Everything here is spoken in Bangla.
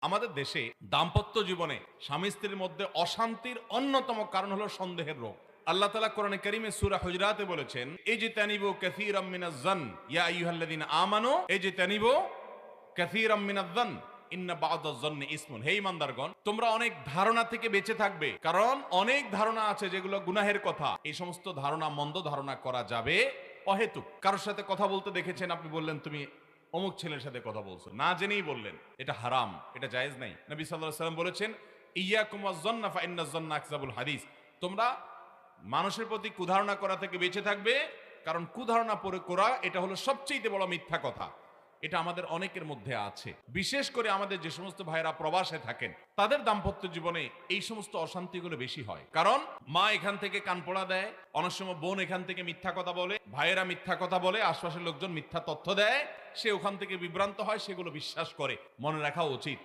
আমাদের দেশে দাম্পত্য জীবনে স্বামী স্ত্রীর মধ্যে অশান্তির অন্যতম কারণ হলো সন্দেহের রোগ। আল্লাহ তাআলা কোরআনে কারীমে সূরা হুজরাতে বলেছেন, ইজতানিবু কাসীরাম মিনাজ-জান ইয়া আইয়ুহাল্লাযীনা আমানু ইজতানিবু কাসীরাম মিনাজ-জান ইন্না বা'দাজ-জান্নি ইসমুন। হে ঈমানদারগণ, তোমরা অনেক ধারণা থেকে বেঁচে থাকবে, কারণ অনেক ধারণা আছে যেগুলো গুনাহের কথা। এই সমস্ত ধারণা, মন্দ ধারণা করা যাবে অহেতুক। কারোর সাথে কথা বলতে দেখেছেন, আপনি বললেন তুমি অমুক ছেলের সাথে কথা বলছো, না জেনেই বললেন, এটা হারাম, এটা জায়েজ নাই। নবী সাল্লাল্লাহু আলাইহি ওয়াসাল্লাম বলেছেন, ইয়াকুম ওয়াজ-যন্না ফা ইন্নাজ-যন্না আকযাবুল হাদিস। তোমরা মানুষের প্রতি কুধারণা করা থেকে বেঁচে থাকবে, কারণ কুধারণা পরে করা এটা হলো সবচেয়ে বড় মিথ্যা কথা। এটা আমাদের অনেকের মধ্যে আছে। বিশেষ করে আমাদের যে সমস্ত ভাইরা প্রবাসে থাকেন, তাদের দাম্পত্য জীবনে এই সমস্ত অশান্তিগুলো বেশি হয়। কারণ মা এখান থেকে কান পোড়া দেয়, অনেক সময় বোন এখান থেকে মিথ্যা কথা বলে, ভাইয়েরা মিথ্যা কথা বলে, আশপাশের লোকজন মিথ্যা তথ্য দেয়, সে ওখান থেকে বিভ্রান্ত হয়, সেগুলো বিশ্বাস করে। মনে রাখা উচিত